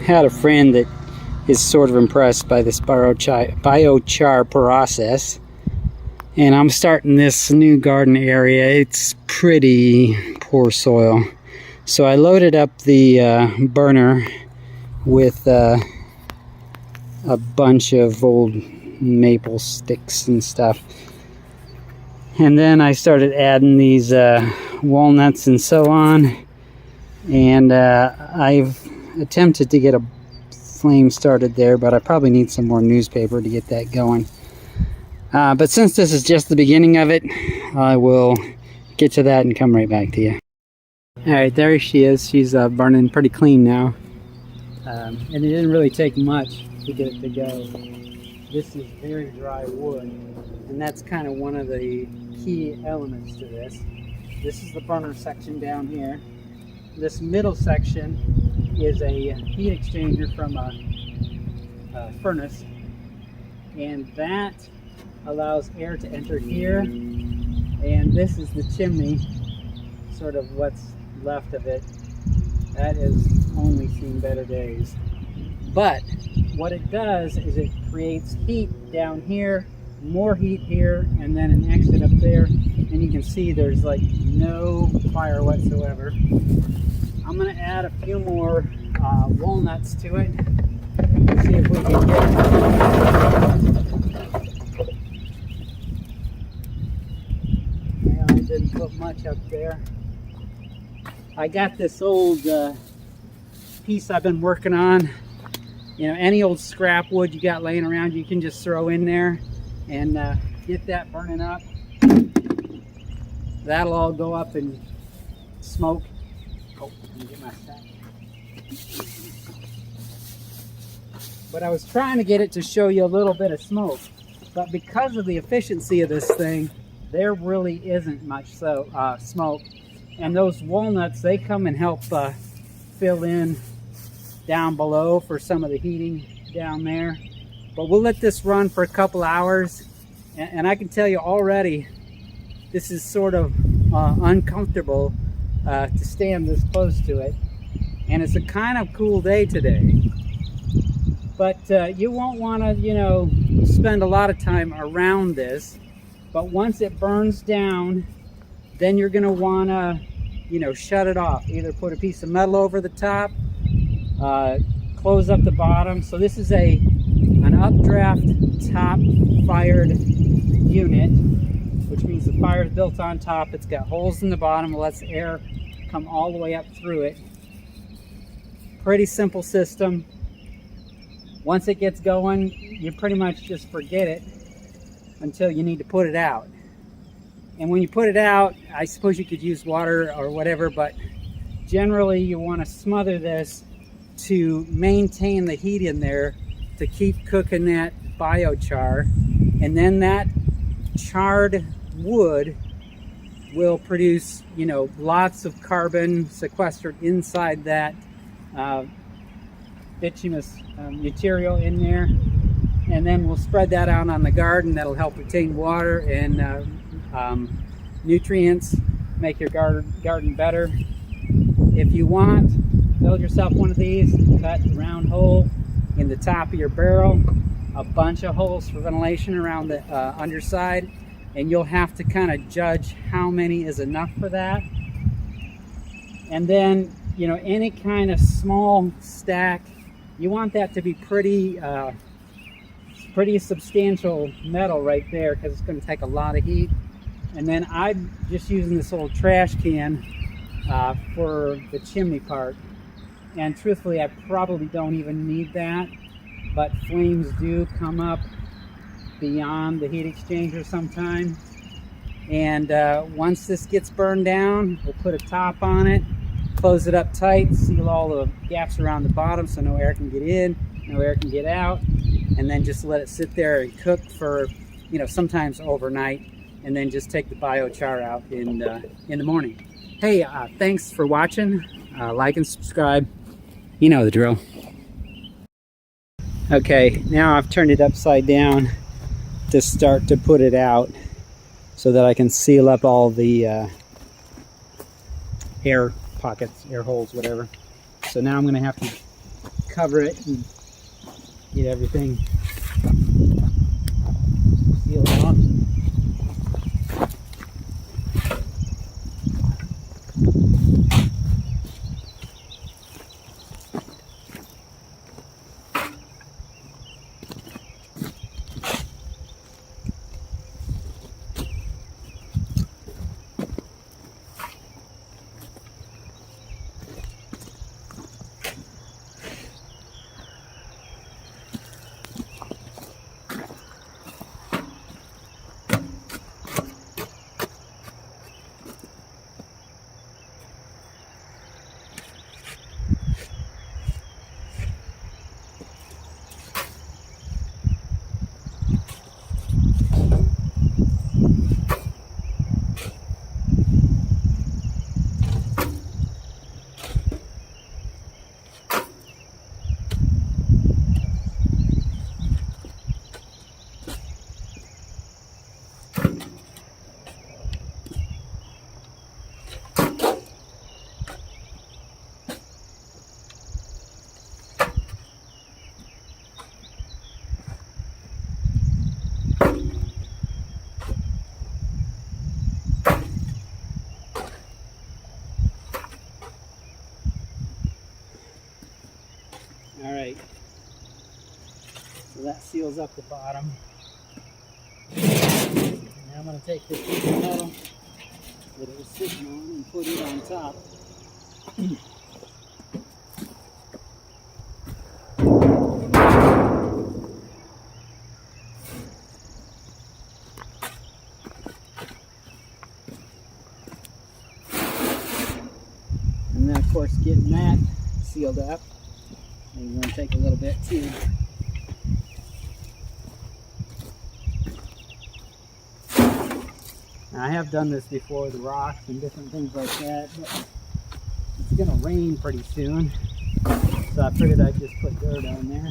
had a friend that is sort of impressed by this biochar process, and I'm starting this new garden area. It's pretty poor soil, so I loaded up the burner with a bunch of old maple sticks and stuff, and then I started adding these walnuts and so on, and I've attempted to get a flame started there, but I probably need some more newspaper to get that going. But since this is just the beginning of it, I will get to that and come right back to you. Alright, there she is. She's burning pretty clean now. And it didn't really take much to get it to go. This is very dry wood, and that's kind of one of the key elements to this. This is the burner section down here. This middle section is a heat exchanger from a furnace, and that allows air to enter here, and this is the chimney, sort of what's left of it. That has only seen better days. But what it does is it creates heat down here, more heat here, and then an exit up there, and you can see there's like no fire whatsoever. I'm going to add a few more walnuts to it. See if we can get it. Yeah, I didn't put much up there. I got this old piece I've been working on. You know, any old scrap wood you got laying around, you can just throw in there and get that burning up. That'll all go up and smoke. Oh, let me get my sack. But I was trying to get it to show you a little bit of smoke. But because of the efficiency of this thing, there really isn't much smoke. And those walnuts, they come and help fill in down below for some of the heating down there. But we'll let this run for a couple hours. And I can tell you already, this is sort of uncomfortable to stand this close to it, and it's a kind of cool day today. But you won't want to, you know, spend a lot of time around this. But once it burns down, then you're going to want to, you know, shut it off. Either put a piece of metal over the top, close up the bottom. So this is an updraft top fired unit, which means the fire is built on top. It's got holes in the bottom. It lets air come all the way up through it. Pretty simple system. Once it gets going, you pretty much just forget it until you need to put it out. And when you put it out, I suppose you could use water or whatever, but generally you want to smother this to maintain the heat in there to keep cooking that biochar. And then that charred wood will produce, you know, lots of carbon sequestered inside that bituminous material in there, and then we'll spread that out on the garden. That'll help retain water and nutrients, make your garden better. If you want, build yourself one of these, cut a round hole in the top of your barrel, a bunch of holes for ventilation around the underside, and you'll have to kind of judge how many is enough for that. And then, you know, any kind of small stack, you want that to be pretty substantial metal right there, because it's going to take a lot of heat. And then I'm just using this old trash can for the chimney part. And truthfully, I probably don't even need that, but flames do come up beyond the heat exchanger sometimes. And once this gets burned down, we'll put a top on it, close it up tight, seal all the gaps around the bottom so no air can get in, no air can get out, and then just let it sit there and cook for, you know, sometimes overnight, and then just take the biochar out in the morning. Hey, thanks for watching. Like and subscribe. You know the drill. Okay, now I've turned it upside down to start to put it out so that I can seal up all the air pockets, air holes, whatever. So now I'm going to have to cover it and get everything sealed off. All right, so that seals up the bottom. Now I'm going to take this piece of metal that it was sitting on and put it on top. And then of course getting that sealed up is going to take a little bit too. Now, I have done this before with rocks and different things like that, but it's going to rain pretty soon, so I figured I'd just put dirt on there.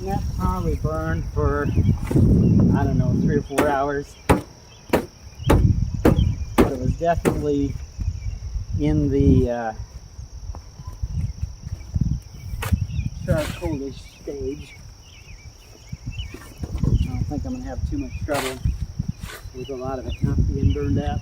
That probably burned for, I don't know, 3 or 4 hours. But it was definitely in the charcoalish stage. I don't think I'm going to have too much trouble with a lot of it not being burned up.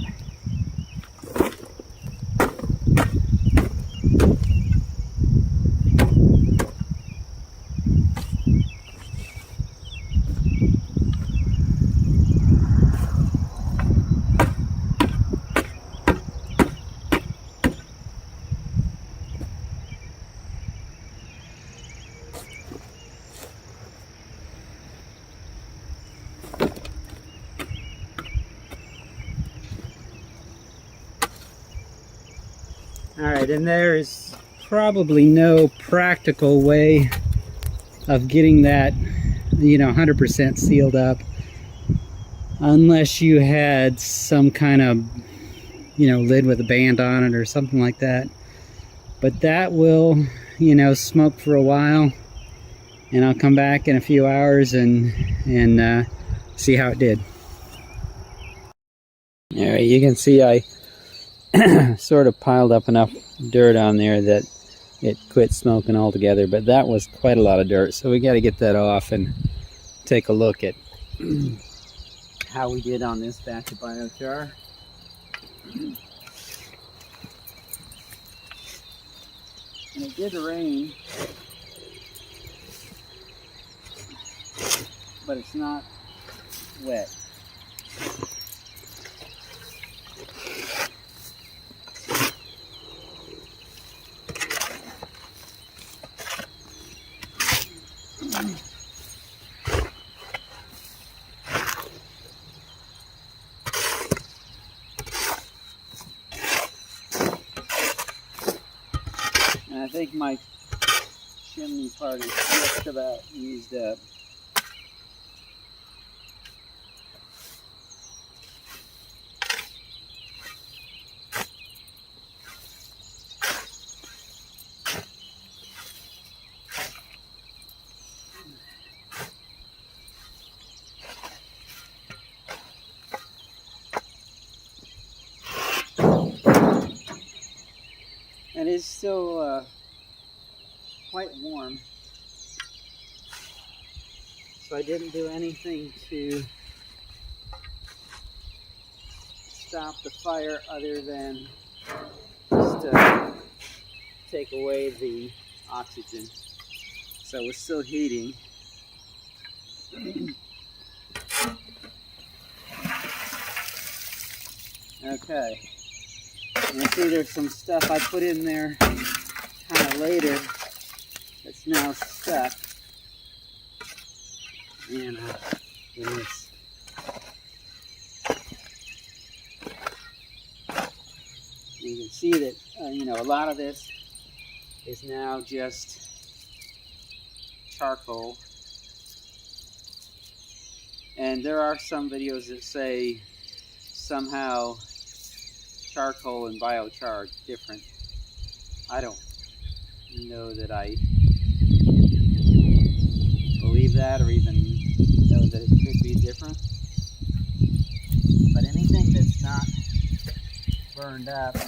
Alright, and there's probably no practical way of getting that, 100% sealed up unless you had some kind of, lid with a band on it or something like that. But that will, smoke for a while, and I'll come back in a few hours and see how it did. Alright, you can see I sort of piled up enough dirt on there that it quit smoking altogether, but that was quite a lot of dirt, so we got to get that off and take a look at how we did on this batch of biochar. And it did rain, but it's not wet. And I think my chimney part is just about used up. it is still quite warm. So I didn't do anything to stop the fire other than just take away the oxygen. So it's still heating. Okay. And you see there's some stuff I put in there kind of later that's now stuck. And goodness. You can see that a lot of this is now just charcoal. And there are some videos that say somehow charcoal and biochar are different. I don't know that I believe that or even know that it could be different. But anything that's not burned up will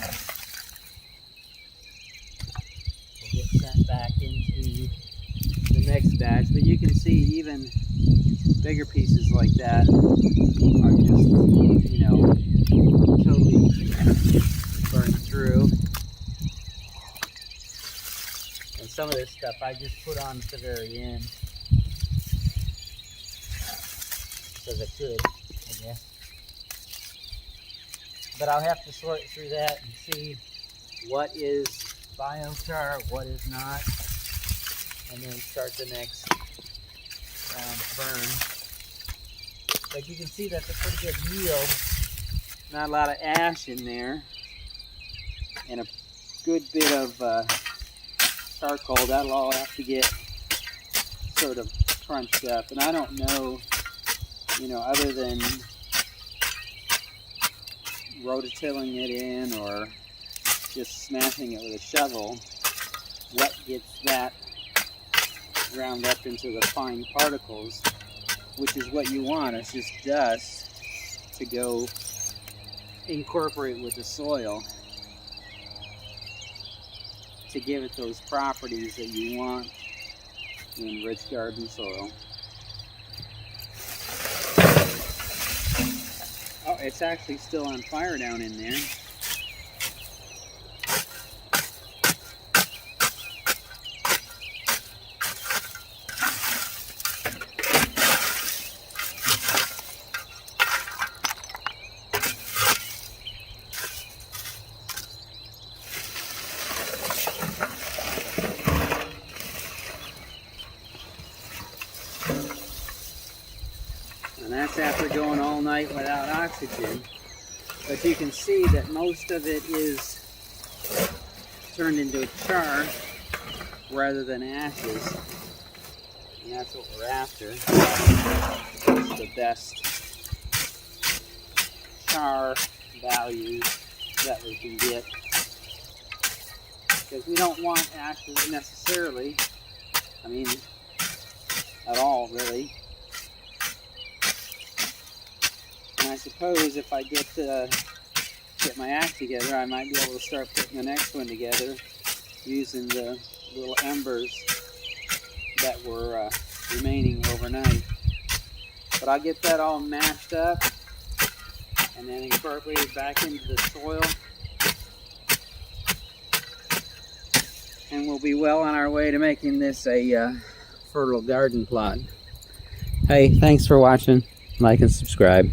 get sent back into the next batch. But you can see even bigger pieces like that are just, totally burned through. And some of this stuff I just put on at the very end because I could, I guess. But I'll have to sort through that and see what is biochar, what is not, and then start the next burn. But you can see that's a pretty good yield. Not a lot of ash in there, and a good bit of charcoal. That'll all have to get sort of crunched up. And I don't know, other than rototilling it in or just smashing it with a shovel, what gets that ground up into the fine particles, which is what you want. It's just dust to go incorporate with the soil to give it those properties that you want in rich garden soil. Oh, it's actually still on fire down in there. And that's after going all night without oxygen. But you can see that most of it is turned into char rather than ashes. And that's what we're after. It's the best char values that we can get. Because we don't want ashes necessarily. I mean, at all really. And I suppose if I get my act together, I might be able to start putting the next one together using the little embers that were remaining overnight. But I'll get that all mashed up and then incorporate it back into the soil. And we'll be well on our way to making this a fertile garden plot. Hey, thanks for watching. Like and subscribe.